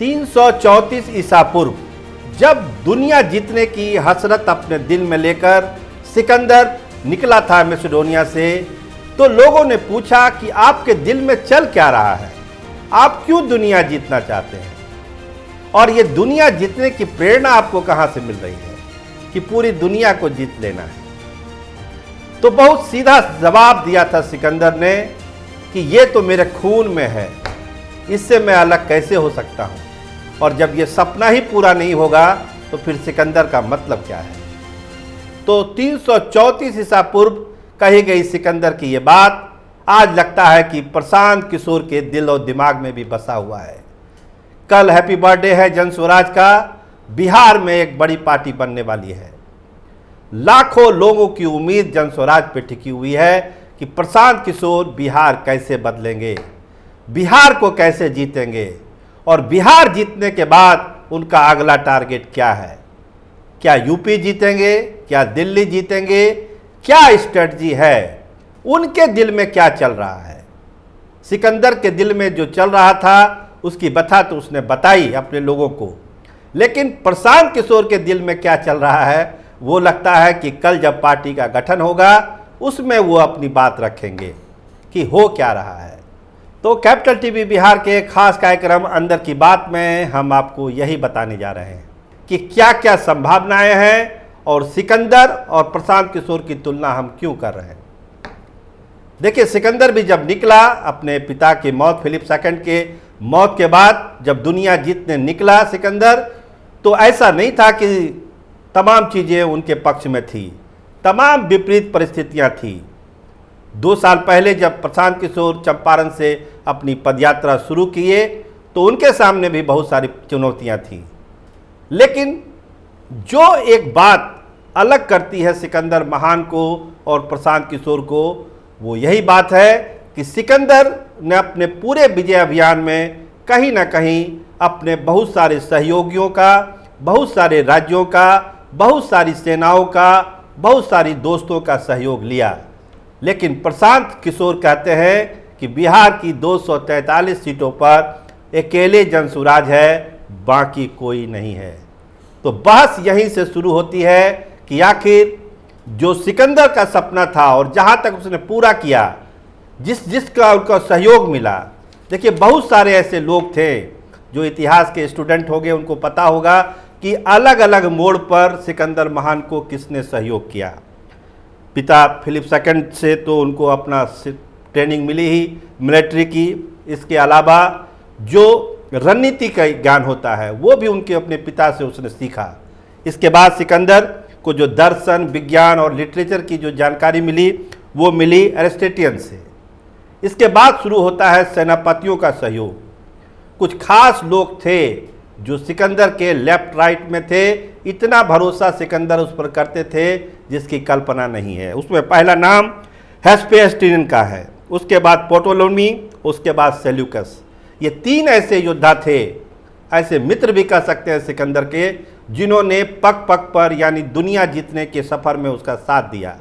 334 ईसा पूर्व जब दुनिया जीतने की हसरत अपने दिल में लेकर सिकंदर निकला था मैसेडोनिया से, तो लोगों ने पूछा कि आपके दिल में चल क्या रहा है, आप क्यों दुनिया जीतना चाहते हैं और ये दुनिया जीतने की प्रेरणा आपको कहां से मिल रही है कि पूरी दुनिया को जीत लेना है। तो बहुत सीधा जवाब दिया था सिकंदर ने कि ये तो मेरे खून में है, इससे मैं अलग कैसे हो सकता हूं, और जब ये सपना ही पूरा नहीं होगा तो फिर सिकंदर का मतलब क्या है। तो 334 ईसा पूर्व कही गई सिकंदर की ये बात आज लगता है कि प्रशांत किशोर के दिल और दिमाग में भी बसा हुआ है। कल हैप्पी बर्थडे है जन स्वराज का, बिहार में एक बड़ी पार्टी बनने वाली है। लाखों लोगों की उम्मीद जन स्वराज पे टिकी हुई है कि प्रशांत किशोर बिहार कैसे बदलेंगे, बिहार को कैसे जीतेंगे, और बिहार जीतने के बाद उनका अगला टारगेट क्या है। क्या यूपी जीतेंगे, क्या दिल्ली जीतेंगे, क्या स्ट्रेटजी है, उनके दिल में क्या चल रहा है। सिकंदर के दिल में जो चल रहा था उसकी बता तो उसने बताई अपने लोगों को, लेकिन प्रशांत किशोर के दिल में क्या चल रहा है वो लगता है कि कल जब पार्टी का गठन होगा उसमें वो अपनी बात रखेंगे कि हो क्या रहा है। तो कैपिटल टीवी बिहार के खास कार्यक्रम अंदर की बात में हम आपको यही बताने जा रहे हैं कि क्या क्या संभावनाएं हैं और सिकंदर और प्रशांत किशोर की तुलना हम क्यों कर रहे हैं। देखिए, सिकंदर भी जब निकला अपने पिता की मौत, फिलिप सेकंड के मौत के बाद जब दुनिया जीतने निकला सिकंदर, तो ऐसा नहीं था कि तमाम चीज़ें उनके पक्ष में थी, तमाम विपरीत परिस्थितियां थी। 2 साल पहले जब प्रशांत किशोर चंपारण से अपनी पदयात्रा शुरू किए तो उनके सामने भी बहुत सारी चुनौतियां थीं, लेकिन जो एक बात अलग करती है सिकंदर महान को और प्रशांत किशोर को, वो यही बात है कि सिकंदर ने अपने पूरे विजय अभियान में कहीं ना कहीं अपने बहुत सारे सहयोगियों का, बहुत सारे राज्यों का, बहुत सारी सेनाओं का, बहुत सारी दोस्तों का सहयोग लिया। लेकिन प्रशांत किशोर कहते हैं कि बिहार की 243 सीटों पर अकेले जन स्वराज है, बाकी कोई नहीं है। तो बहस यहीं से शुरू होती है कि आखिर जो सिकंदर का सपना था और जहां तक उसने पूरा किया, जिसका उनका सहयोग मिला। देखिए, बहुत सारे ऐसे लोग थे जो इतिहास के स्टूडेंट होंगे, उनको पता होगा कि अलग अलग मोड़ पर सिकंदर महान को किसने सहयोग किया। पिता फिलिप सेकंड से तो उनको अपना ट्रेनिंग मिली ही मिलिट्री की, इसके अलावा जो रणनीति का ज्ञान होता है वो भी उनके अपने पिता से उसने सीखा। इसके बाद सिकंदर को जो दर्शन, विज्ञान और लिटरेचर की जो जानकारी मिली वो मिली एरिस्टोटेलियन से। इसके बाद शुरू होता है सेनापतियों का सहयोग। कुछ खास लोग थे जो सिकंदर के लेफ्ट राइट में थे, इतना भरोसा सिकंदर उस पर करते थे जिसकी कल्पना नहीं है। उसमें पहला नाम हेस्पेस्टियन का है, उसके बाद पोटोलोमी, उसके बाद सेल्यूकस। ये 3 ऐसे योद्धा थे, ऐसे मित्र भी कह सकते हैं सिकंदर के, जिन्होंने पग पग पर यानी दुनिया जीतने के सफ़र में उसका साथ दिया।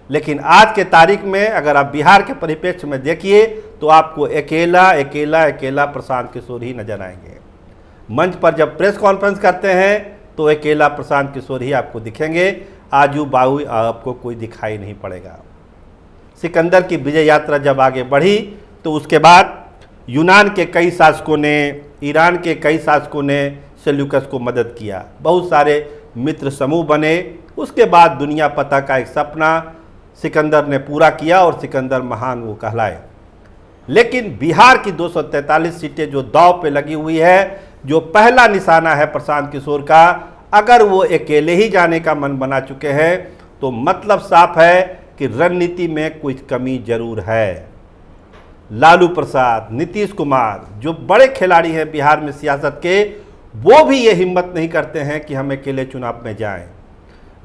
लेकिन आज के तारीख में अगर आप बिहार के परिप्रेक्ष्य में देखिए तो आपको अकेला अकेला अकेला प्रशांत किशोर ही नजर आएंगे। मंच पर जब प्रेस कॉन्फ्रेंस करते हैं तो अकेला प्रशांत किशोर ही आपको दिखेंगे, आजू बाजू आपको कोई दिखाई नहीं पड़ेगा। सिकंदर की विजय यात्रा जब आगे बढ़ी तो उसके बाद यूनान के कई शासकों ने, ईरान के कई शासकों ने सेल्यूकस को मदद किया, बहुत सारे मित्र समूह बने। उसके बाद दुनिया पता का एक सपना सिकंदर ने पूरा किया और सिकंदर महान वो कहलाए। लेकिन बिहार की 243 सीटें जो दांव पे लगी हुई है, जो पहला निशाना है प्रशांत किशोर का, अगर वो अकेले ही जाने का मन बना चुके हैं तो मतलब साफ है कि रणनीति में कुछ कमी जरूर है। लालू प्रसाद, नीतीश कुमार जो बड़े खिलाड़ी हैं बिहार में सियासत के, वो भी ये हिम्मत नहीं करते हैं कि हम अकेले चुनाव में जाएं।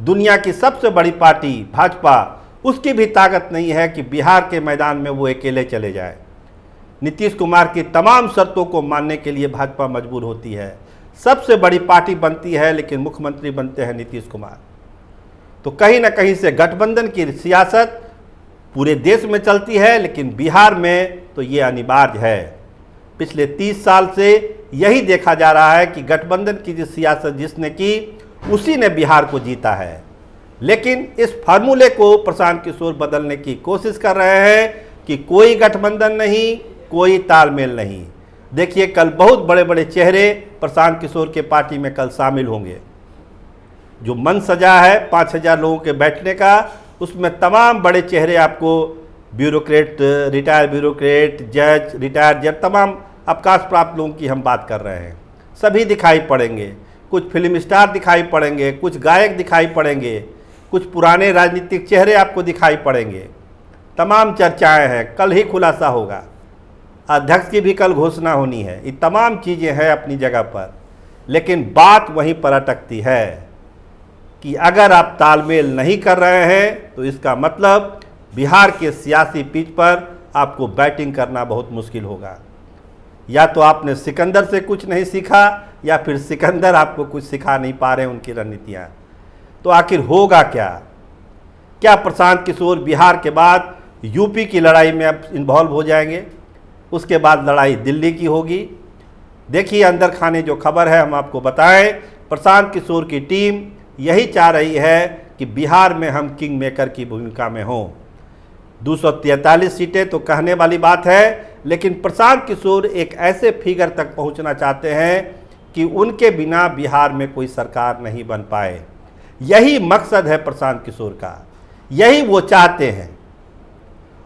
दुनिया की सबसे बड़ी पार्टी भाजपा, उसकी भी ताकत नहीं है कि बिहार के मैदान में वो अकेले चले जाए। नीतीश कुमार की तमाम शर्तों को मानने के लिए भाजपा मजबूर होती है। सबसे बड़ी पार्टी बनती है लेकिन मुख्यमंत्री बनते हैं नीतीश कुमार। तो कहीं ना कहीं से गठबंधन की सियासत पूरे देश में चलती है, लेकिन बिहार में तो ये अनिवार्य है। पिछले 30 साल से यही देखा जा रहा है कि गठबंधन की जिस सियासत जिसने की उसी ने बिहार को जीता है। लेकिन इस फार्मूले को प्रशांत किशोर बदलने की कोशिश कर रहे हैं कि कोई गठबंधन नहीं, कोई तालमेल नहीं। देखिए कल बहुत बड़े बड़े चेहरे प्रशांत किशोर के पार्टी में कल शामिल होंगे। जो मन सजा है 5000 लोगों के बैठने का, उसमें तमाम बड़े चेहरे आपको ब्यूरोक्रेट, रिटायर्ड ब्यूरोक्रेट, जज, रिटायर्ड जज, तमाम अवकाश प्राप्त लोगों की हम बात कर रहे हैं। सभी दिखाई पड़ेंगे, कुछ फिल्म स्टार दिखाई पड़ेंगे, कुछ गायक दिखाई पड़ेंगे, कुछ पुराने राजनीतिक चेहरे आपको दिखाई पड़ेंगे। तमाम चर्चाएं हैं, कल ही खुलासा होगा, अध्यक्ष की भी कल घोषणा होनी है। ये तमाम चीज़ें हैं अपनी जगह पर, लेकिन बात वहीं पर अटकती है कि अगर आप तालमेल नहीं कर रहे हैं तो इसका मतलब बिहार के सियासी पिच पर आपको बैटिंग करना बहुत मुश्किल होगा। या तो आपने सिकंदर से कुछ नहीं सीखा, या फिर सिकंदर आपको कुछ सिखा नहीं पा रहे हैं उनकी रणनीतियाँ। तो आखिर होगा क्या? क्या प्रशांत किशोर बिहार के बाद यूपी की लड़ाई में अब इन्वॉल्व हो जाएंगे? उसके बाद लड़ाई दिल्ली की होगी। देखिए अंदर खाने जो खबर है हम आपको बताएं, प्रशांत किशोर की टीम यही चाह रही है कि बिहार में हम किंग मेकर की भूमिका में हों। 243 सीटें तो कहने वाली बात है, लेकिन प्रशांत किशोर एक ऐसे फिगर तक पहुंचना चाहते हैं कि उनके बिना बिहार में कोई सरकार नहीं बन पाए। यही मकसद है प्रशांत किशोर का, यही वो चाहते हैं।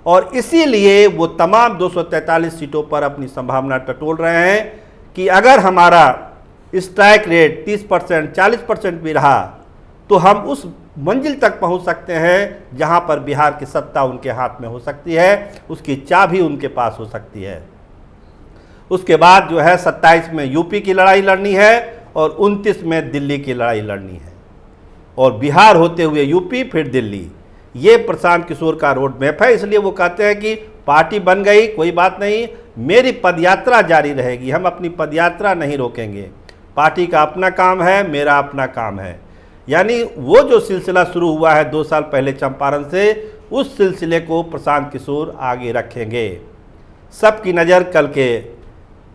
और इसीलिए वो तमाम 243 सीटों पर अपनी संभावना टटोल रहे हैं कि अगर हमारा स्ट्राइक रेट 30%, 40% भी रहा तो हम उस मंजिल तक पहुंच सकते हैं जहां पर बिहार की सत्ता उनके हाथ में हो सकती है, उसकी चाबी उनके पास हो सकती है। उसके बाद जो है 27 में यूपी की लड़ाई लड़नी है और 29 में दिल्ली की लड़ाई लड़नी है, और बिहार होते हुए यूपी फिर दिल्ली। ये प्रशांत किशोर का रोड मैप है। इसलिए वो कहते हैं कि पार्टी बन गई कोई बात नहीं, मेरी पदयात्रा जारी रहेगी, हम अपनी पदयात्रा नहीं रोकेंगे। पार्टी का अपना काम है, मेरा अपना काम है। यानी वो जो सिलसिला शुरू हुआ है 2 साल पहले चंपारण से, उस सिलसिले को प्रशांत किशोर आगे रखेंगे। सबकी नज़र कल के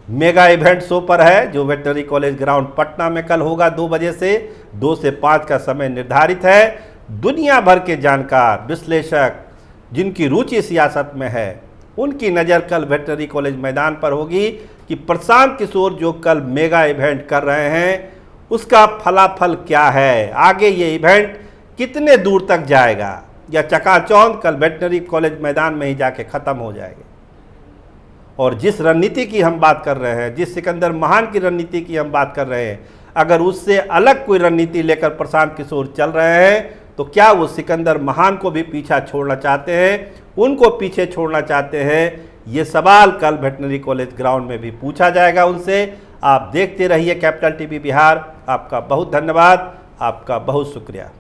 मेगा इवेंट शो पर है जो वेटनरी कॉलेज ग्राउंड पटना में कल होगा 2 बजे से 2 से 5 का समय निर्धारित है। दुनिया भर के जानकार, विश्लेषक, जिनकी रुचि सियासत में है, उनकी नज़र कल वेटनरी कॉलेज मैदान पर होगी कि प्रशांत किशोर जो कल मेगा इवेंट कर रहे हैं उसका फलाफल क्या है, आगे ये इवेंट कितने दूर तक जाएगा, या चकाचौंध कल वेटनरी कॉलेज मैदान में ही जाके ख़त्म हो जाएगा। और जिस रणनीति की हम बात कर रहे हैं, जिस सिकंदर महान की रणनीति की हम बात कर रहे हैं, अगर उससे अलग कोई रणनीति लेकर प्रशांत किशोर चल रहे हैं तो क्या वो सिकंदर महान को भी पीछा छोड़ना चाहते हैं, उनको पीछे छोड़ना चाहते हैं? ये सवाल कल वेटनरी कॉलेज ग्राउंड में भी पूछा जाएगा उनसे। आप देखते रहिए कैपिटल टीवी बिहार। आपका बहुत धन्यवाद, आपका बहुत शुक्रिया।